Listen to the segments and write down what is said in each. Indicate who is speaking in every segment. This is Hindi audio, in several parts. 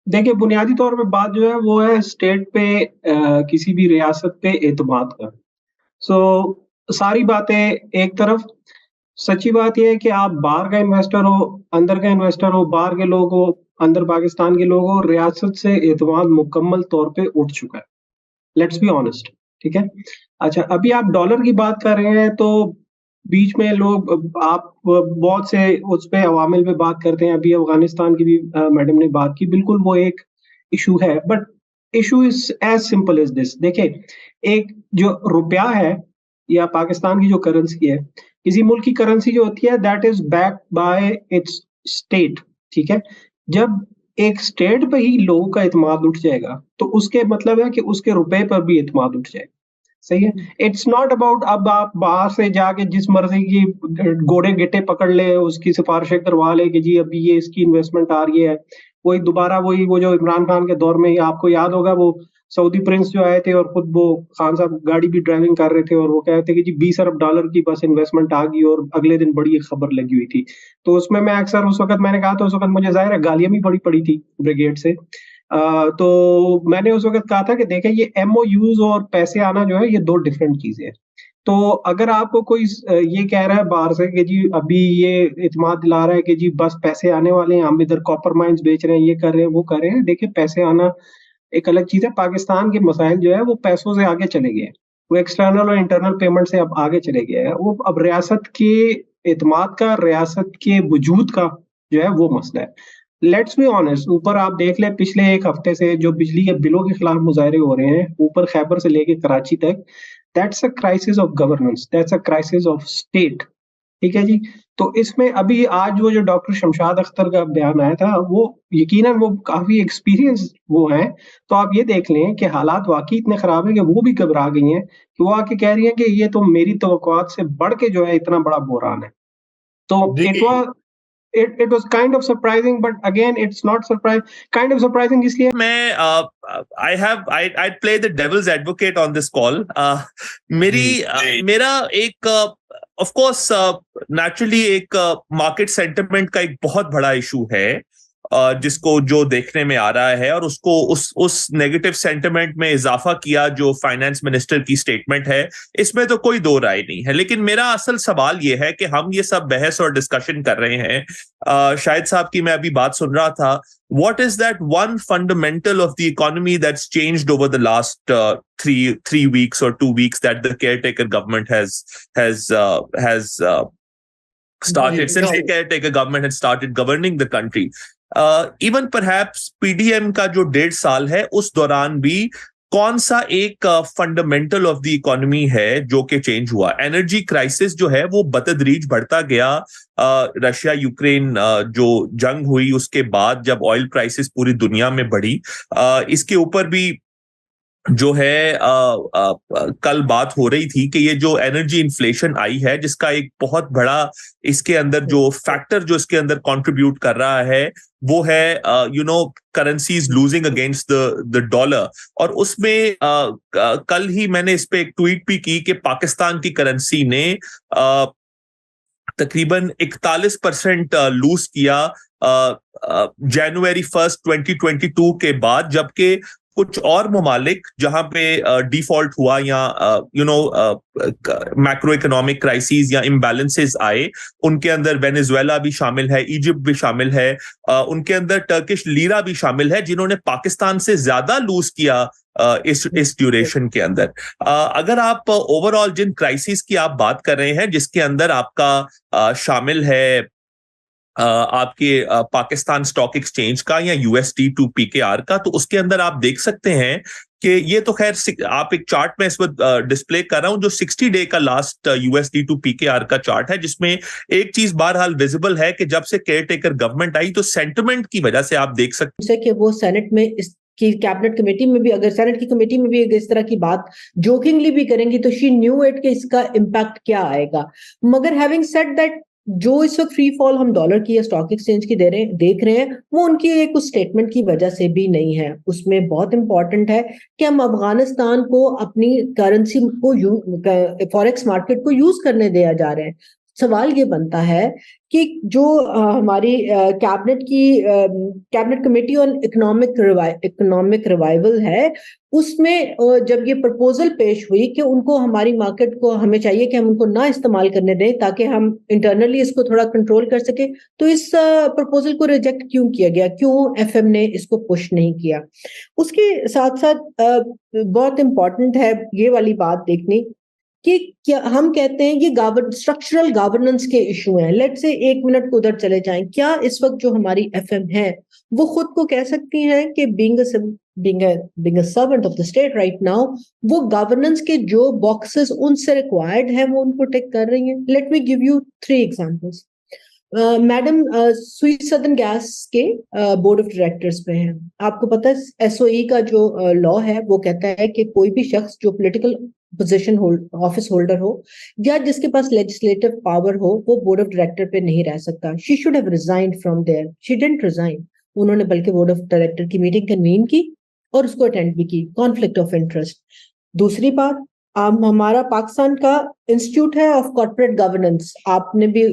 Speaker 1: देखिए, बुनियादी तौर पे बात जो है वो है स्टेट पे, किसी भी रियासत पे एतमाद का। सो सारी बातें एक तरफ, सच्ची बात ये है कि आप बाहर का इन्वेस्टर हो, अंदर का इन्वेस्टर हो, बाहर के लोग हो, अंदर पाकिस्तान के लोग हो, रियासत से एतमाद मुकम्मल तौर पे उठ चुका है। लेट्स बी ऑनेस्ट, ठीक है? अच्छा, अभी आप डॉलर की बात कर रहे हैं तो बीच में लोग आप बहुत से उस पे अवामिल पे बात करते हैं। अभी अफ़गानिस्तान की भी मैडम ने बात की, बिल्कुल वो एक इश्यू है, but issue is as simple as this. देखिए, एक जो रुपया है या पाकिस्तान की जो करेंसी है, किसी मुल्क की करेंसी जो होती है that is backed by it's state, ठीक है? जब एक स्टेट पे ही लोगों का एतमाद उठ जाएगा, तो उसके मतलब है कि उसके रुपए पर भी एतमाद उठ जाएगा। सही है? इट्स नॉट अबाउट अब आप बाहर से जाके जिस मर्ज़ी की घोड़े गिट्टे पकड़ ले, उसकी सिफ़ारिशें करवा ले कि जी अभी ये इसकी इन्वेस्टमेंट आ रही है। वही दोबारा वही वो जो इमरान खान के दौर में ही आपको याद होगा, वो सऊदी प्रिंस जो आए थे और खुद वो खान साहब गाड़ी भी ड्राइविंग कर रहे थे और वो कह रहे थे कि जी 20 अरब डॉलर की बस इन्वेस्टमेंट आ गई और अगले दिन बड़ी एक खबर लगी हुई थी। तो उसमें मैं अक्सर उस वक़्त मैंने कहा था, उस वक़्त मुझे ज़ाहिर है गालियाँ भी बड़ी पड़ी थी ब्रिगेड से। तो मैंने उस वक़्त कहा था कि देखें, ये एमओयूज़ और पैसे आना जो है ये 2 डिफरेंट चीज़ें हैं। तो अगर आपको कोई ये कह रहा है बाहर से कि जी अभी ये इत्मीनान दिला रहा है कि जी बस पैसे आने वाले हैं, हम इधर कॉपर माइन्स बेच रहे हैं, ये कर रहे हैं, वो कर रहे हैं। देखिए, पैसे आना एक अलग चीज़ है। पाकिस्तान के मसाइल जो है वो पैसों से आगे चले गए हैं। वो एक्सटर्नल और इंटरनल पेमेंट से अब आगे चले गए हैं। वो अब रियासत के एतमाद का, रियासत के वजूद का जो है वो मसला है। लेट्स बी ऑनेस्ट, ऊपर आप देख लें पिछले 1 हफ्ते से जो बिजली के बिलों के खिलाफ मुज़ाहरे हो रहे हैं, ऊपर खैबर से लेके कराची तक, that's a crisis of governance, that's a crisis of state. ठीक है जी? तो इसमें अभी आज वो जो डॉक्टर शमशाद अख्तर का बयान आया था, वो यकीनन वो काफ़ी एक्सपीरियंस्ड वो हैं। तो आप ये देख लें कि हालात वाक़ई इतने ख़राब हैं कि वो भी घबरा गई हैं, कि वो आके कह रही हैं कि ये तो मेरी तवक्कुआत से बढ़ के जो है इतना बड़ा बहरान है। तो
Speaker 2: जी।
Speaker 1: it was kind of surprising, but again it's not kind of surprising इसलिए
Speaker 2: मैं I play the devil's advocate on this call. मेरा एक ऑफ कोर्स नेचुरली एक मार्केट सेंटिमेंट का एक बहुत बड़ा इशू है, जिसको जो देखने में आ रहा है, और उसको उस नेगेटिव सेंटिमेंट में इजाफा किया जो फाइनेंस मिनिस्टर की स्टेटमेंट है, इसमें तो कोई दो राय नहीं है। लेकिन मेरा असल सवाल यह है कि हम ये सब बहस और डिस्कशन कर रहे हैं, शाहिद साहब की मैं अभी बात सुन रहा था, what is that one fundamental of the economy that's changed over the last three weeks or 2 weeks that the caretaker government has started since the caretaker government had started governing the country? Even perhaps PDM का जो 1.5 साल है, उस दौरान भी कौन सा एक फंडामेंटल ऑफ द इकोनॉमी है जो कि चेंज हुआ? एनर्जी क्राइसिस जो है वो बतदरीज बढ़ता गया। रशिया यूक्रेन जो जंग हुई उसके बाद जब ऑयल प्राइसेस पूरी दुनिया में बढ़ी, इसके ऊपर भी जो है कल बात हो रही थी कि ये जो एनर्जी इन्फ्लेशन आई है, जिसका एक बहुत बड़ा इसके अंदर जो फैक्टर जो इसके अंदर कंट्रीब्यूट कर रहा है वो है currencies losing against the dollar. और उसमें कल ही मैंने इस पे एक ट्वीट भी की कि पाकिस्तान की करेंसी ने तकरीबन 41% लूज किया जनवरी 1 2022 के बाद, जबकि कुछ और ममालिक जहां पे डिफॉल्ट हुआ या मैक्रो इकोनॉमिक क्राइसिस या इम्बैलेंसेस आए, उनके अंदर वेनेजुएला भी शामिल है, इजिप्ट भी शामिल है, उनके अंदर टर्किश लीरा भी शामिल है, जिन्होंने पाकिस्तान से ज्यादा लूज किया इस ड्यूरेशन के अंदर। अगर आप ओवरऑल जिन क्राइसिस की आप बात कर रहे हैं, जिसके अंदर आपका शामिल है आपके पाकिस्तान स्टॉक एक्सचेंज का या यूएसडी टू पीकेआर का, तो उसके अंदर आप देख सकते हैं कि ये तो खैर आप एक चार्ट में इस वक्त डिस्प्ले कर रहा हूं जो 60 डे का लास्ट यूएसडी टू पीकेआर का चार्ट है, जिसमें एक चीज बहरहाल विजिबल है कि जब से केयरटेकर गवर्नमेंट आई तो सेंटिमेंट की वजह से आप देख सकते
Speaker 3: हैं कि वो सेनेट में की कैबिनेट कमेटी में भी, अगर सेनेट की कमेटी में भी इस तरह की बात जोकिंगली भी करेंगी तो शी न्यू इट कि इसका इम्पैक्ट क्या आएगा। मगर हैविंग सेड दैट, जो इस वक्त फ्री फॉल हम डॉलर की या स्टॉक एक्सचेंज की देख रहे हैं, वो उनकी एक उस स्टेटमेंट की वजह से भी नहीं है। उसमें बहुत इंपॉर्टेंट है कि हम अफगानिस्तान को अपनी करेंसी को फॉरेक्स मार्केट को यूज करने दिया जा रहे हैं। सवाल ये बनता है कि जो हमारी cabinet committee on economic revival है, उसमें जब ये प्रपोजल पेश हुई कि उनको हमारी मार्केट को, हमें चाहिए कि हम उनको ना इस्तेमाल करने दें ताकि हम इंटरनली इसको थोड़ा कंट्रोल कर सके, तो इस प्रपोजल को रिजेक्ट क्यों किया गया, क्यों एफएम ने इसको पुश नहीं किया? उसके साथ साथ बहुत इंपॉर्टेंट है ये वाली बात देखनी कि क्या हम कहते हैं ये स्ट्रक्चरल गवर्नेंस के इशू हैं। लेट से 1 मिनट उधर चले जाएं, क्या इस वक्त जो हमारी एफएम है वो खुद को कह सकती हैं कि being a servant of the state right now, वो गवर्नेंस के जो बॉक्सेस उनसे रिक्वायर्ड है वो उनको टिक कर रही हैं? Let me give you 3 examples. Madam sweet southern gas के बोर्ड ऑफ डायरेक्टर्स पे हैं। आपको पता है एसओई का जो लॉ है वो कहता है कि कोई भी शख्स जो पॉलिटिकल पोजीशन ऑफिस होल्डर हो या जिसके पास लेजिस्लेटिव पावर हो वो बोर्ड ऑफ डायरेक्टर पे नहीं रह सकता। She should have resigned from there, she didn't resign. उन्होंने बल्कि बोर्ड ऑफ डायरेक्टर की मीटिंग कन्वीन की और उसको अटेंड भी की, कॉन्फ्लिक्ट ऑफ इंटरेस्ट। दूसरी बात, हमारा पाकिस्तान का इंस्टीट्यूट है ऑफ कॉर्पोरेट गवर्नेंस, आपने भी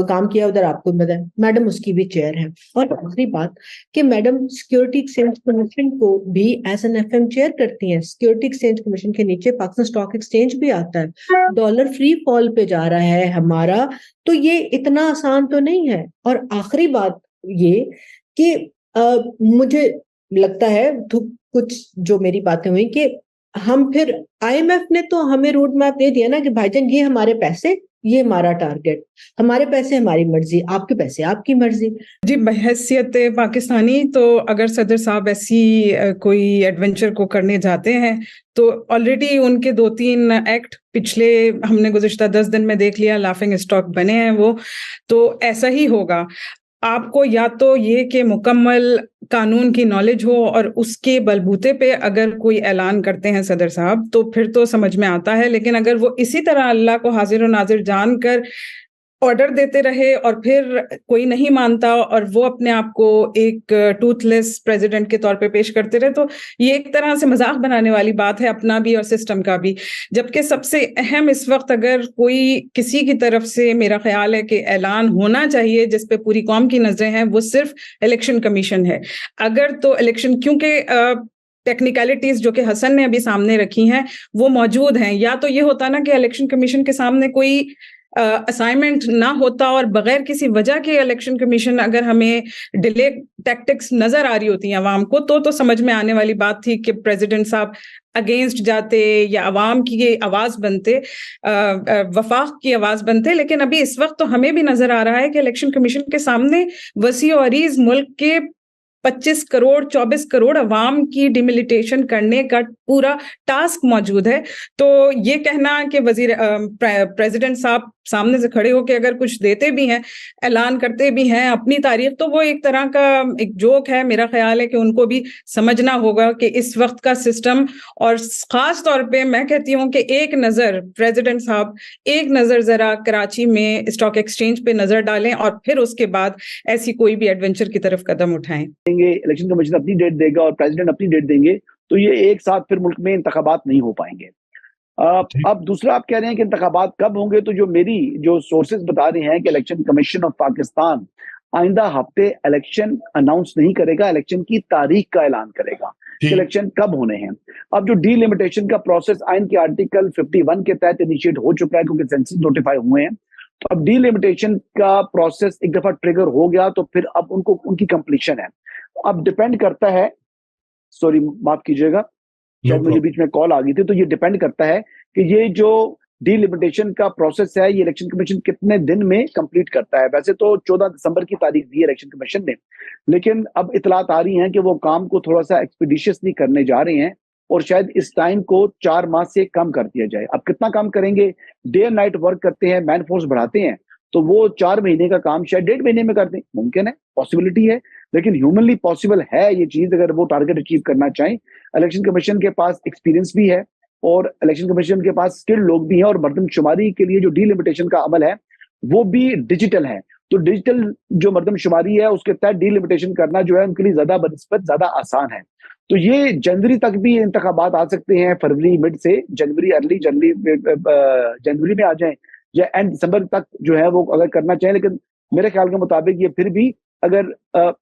Speaker 3: काम किया उधर, आपको पता है, मैडम उसकी भी चेयर है। और दूसरी बात कि मैडम सिक्योरिटी एक्सचेंज कमीशन को भी एज एन एफएम चेयर करती हैं। सिक्योरिटी एक्सचेंज कमीशन के नीचे पाकिस्तान स्टॉक एक्सचेंज भी आता है। डॉलर फ्री फॉल पे जा रहा है हमारा, तो ये इतना आसान तो नहीं है। और आखिरी बात ये कि मुझे लगता है कुछ जो मेरी बातें हुई कि हम फिर आईएमएफ ने तो हमें रोड मैप दे दिया ना कि भाईजान ये हमारे पैसे, ये हमारा टारगेट, हमारे पैसे हमारी मर्जी, आपके पैसे आपकी मर्जी।
Speaker 4: जी, बहैसियत पाकिस्तानी तो अगर सदर साहब ऐसी कोई एडवेंचर को करने जाते हैं तो ऑलरेडी उनके 2-3 एक्ट पिछले हमने गुज़िश्ता 10 दिन में देख लिया, लाफिंग स्टॉक बने हैं वो, तो ऐसा ही होगा। आपको या तो ये कि मुकम्मल कानून की नॉलेज हो और उसके बलबूते पे अगर कोई ऐलान करते हैं सदर साहब तो फिर तो समझ में आता है, लेकिन अगर वो इसी तरह अल्लाह को हाजिर और नाजिर जानकर ऑर्डर देते रहे और फिर कोई नहीं मानता और वो अपने आप को एक टूथलेस प्रेसिडेंट के तौर पे पेश करते रहे, तो ये एक तरह से मजाक बनाने वाली बात है, अपना भी और सिस्टम का भी। जबकि सबसे अहम इस वक्त अगर कोई किसी की तरफ से मेरा ख्याल है कि ऐलान होना चाहिए जिस पे पूरी कौम की नजरें हैं, वो सिर्फ इलेक्शन कमीशन है। अगर तो इलेक्शन, क्योंकि टेक्निकलिटीज जो कि हसन ने अभी सामने रखी हैं वो मौजूद हैं, या तो ये होता ना कि इलेक्शन कमीशन के सामने कोई असाइनमेंट ना होता और बगैर किसी वजह के इलेक्शन कमीशन अगर हमें डिले टैक्टिक्स नजर आ रही होती हैं आवाम को, तो समझ में आने वाली बात थी कि प्रेसिडेंट साहब अगेंस्ट जाते या अवाम की आवाज बनते, वफाक की आवाज बनते। लेकिन अभी इस वक्त तो हमें भी नजर आ रहा है कि इलेक्शन कमीशन के सामने वसी और अरीज मुल्क के 25 करोड़ 24 करोड़ अवाम की डिमिलिटेशन करने का पूरा टास्क मौजूद है। तो ये कहना कि प्रेसिडेंट साहब सामने से खड़े होकर अगर कुछ देते भी हैं, ऐलान करते भी हैं अपनी तारीख, तो वो एक तरह का एक जोक है। मेरा ख्याल है कि उनको भी समझना होगा कि इस वक्त का सिस्टम, और खास तौर पे मैं कहती हूँ कि एक नजर प्रेसिडेंट साहब, एक नजर जरा कराची में स्टॉक एक्सचेंज पे नजर डालें और फिर उसके बाद ऐसी कोई भी एडवेंचर की तरफ कदम उठाएं।
Speaker 5: इलेक्शन कमीशन अपनी डेट देगा और प्रेसिडेंट अपनी डेट देंगे, तो ये एक साथ फिर मुल्क में इंतखाबात नहीं हो पाएंगे। अब दूसरा आप कह रहे हैं कि इंतखाबात कब होंगे, तो जो सोर्सेज बता रहे हैं कि इलेक्शन कमीशन ऑफ पाकिस्तान आइंदा हफ्ते इलेक्शन अनाउंस नहीं करेगा, इलेक्शन की तारीख का ऐलान करेगा कि इलेक्शन कब होने हैं। अब जो डीलिमिटेशन का प्रोसेस आइन के आर्टिकल 51 के तहत इनिशिएट हो चुका है क्योंकि सेंसस नोटिफाई हुए हैं, तो अब डीलिमिटेशन का प्रोसेस एक दफा ट्रिगर हो गया तो फिर अब उनकी कंप्लीशन है। अब डिपेंड करता है, सॉरी माफ कीजिएगा, शायद मुझे बीच में कॉल आ गई थी, तो ये डिपेंड करता है कि ये जो डीलिमिटेशन का प्रोसेस है ये इलेक्शन कमीशन कितने दिन में कंप्लीट करता है। वैसे तो 14 दिसंबर की तारीख दी है इलेक्शन कमीशन ने, लेकिन अब इतलात आ रही हैं कि वो काम को थोड़ा सा एक्सपीडिशियसली करने जा रहे हैं और शायद इस टाइम को 4 माह से कम कर दिया जाए। अब कितना काम करेंगे, डे एंड नाइट वर्क करते हैं, मैन फोर्स बढ़ाते हैं, तो वो 4 महीने का काम शायद 1.5 महीने में कर दें। मुमकिन है, पॉसिबिलिटी है, लेकिन ह्यूमनली पॉसिबल है ये चीज अगर वो टारगेट अचीव करना चाहें। इलेक्शन कमीशन के पास एक्सपीरियंस भी है और इलेक्शन कमीशन के पास स्किल्ड लोग भी हैं, और मर्दमशुमारी के लिए जो डीलिमिटेशन का अमल है वो भी डिजिटल है। तो डिजिटल जो मर्दमशुमारी है उसके तहत डीलिमिटेशन करना जो है उनके लिए ज्यादा बनिस्बत ज्यादा आसान है। तो ये जनवरी तक भी इंतखाबात आ सकते हैं, फरवरी मिड से जनवरी, अर्ली जनवरी में आ जाएं या एंड दिसंबर तक जो है वो अगर करना चाहें, लेकिन मेरे ख्याल के मुताबिक ये फिर भी अगर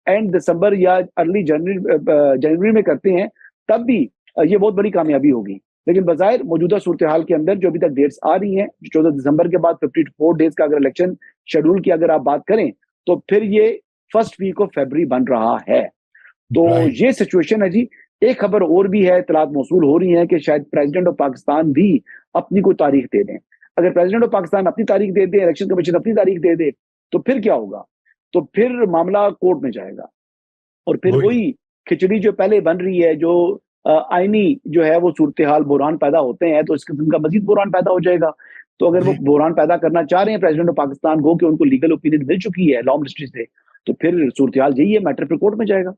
Speaker 5: एंड दिसंबर या अर्ली जनवरी में करते हैं तब भी ये बहुत बड़ी कामयाबी होगी। लेकिन बजाय मौजूदा सूरत हाल के अंदर जो अभी तक डेट्स आ रही हैं, 14 दिसंबर के बाद 54 डेज का अगर इलेक्शन शेड्यूल की अगर आप बात करें तो फिर ये फर्स्ट वीक ऑफ फरवरी बन रहा है। तो ये सिचुएशन है जी। एक खबर और भी है, इतलात मौसूल हो रही है कि शायद प्रेसिडेंट ऑफ पाकिस्तान भी अपनी कोई तारीख दे दें। अगर प्रेसिडेंट ऑफ पाकिस्तान अपनी तारीख दे दे, इलेक्शन कमीशन अपनी तारीख दे दे, तो फिर क्या होगा? तो फिर मामला कोर्ट में जाएगा और फिर वही खिचड़ी जो पहले बन रही है, जो आईनी जो है वो सूरत हाल बुरहान पैदा होते हैं, तो इस किस्म का मजीद बुरहान पैदा हो जाएगा। तो अगर वो बुरहान पैदा करना चाह रहे हैं प्रेसिडेंट ऑफ पाकिस्तान को कि उनको लीगल ओपिनियन मिल चुकी है लॉ मिनिस्ट्री से, तो फिर सूरत हाल यही है, मैटर फिर कोर्ट में जाएगा।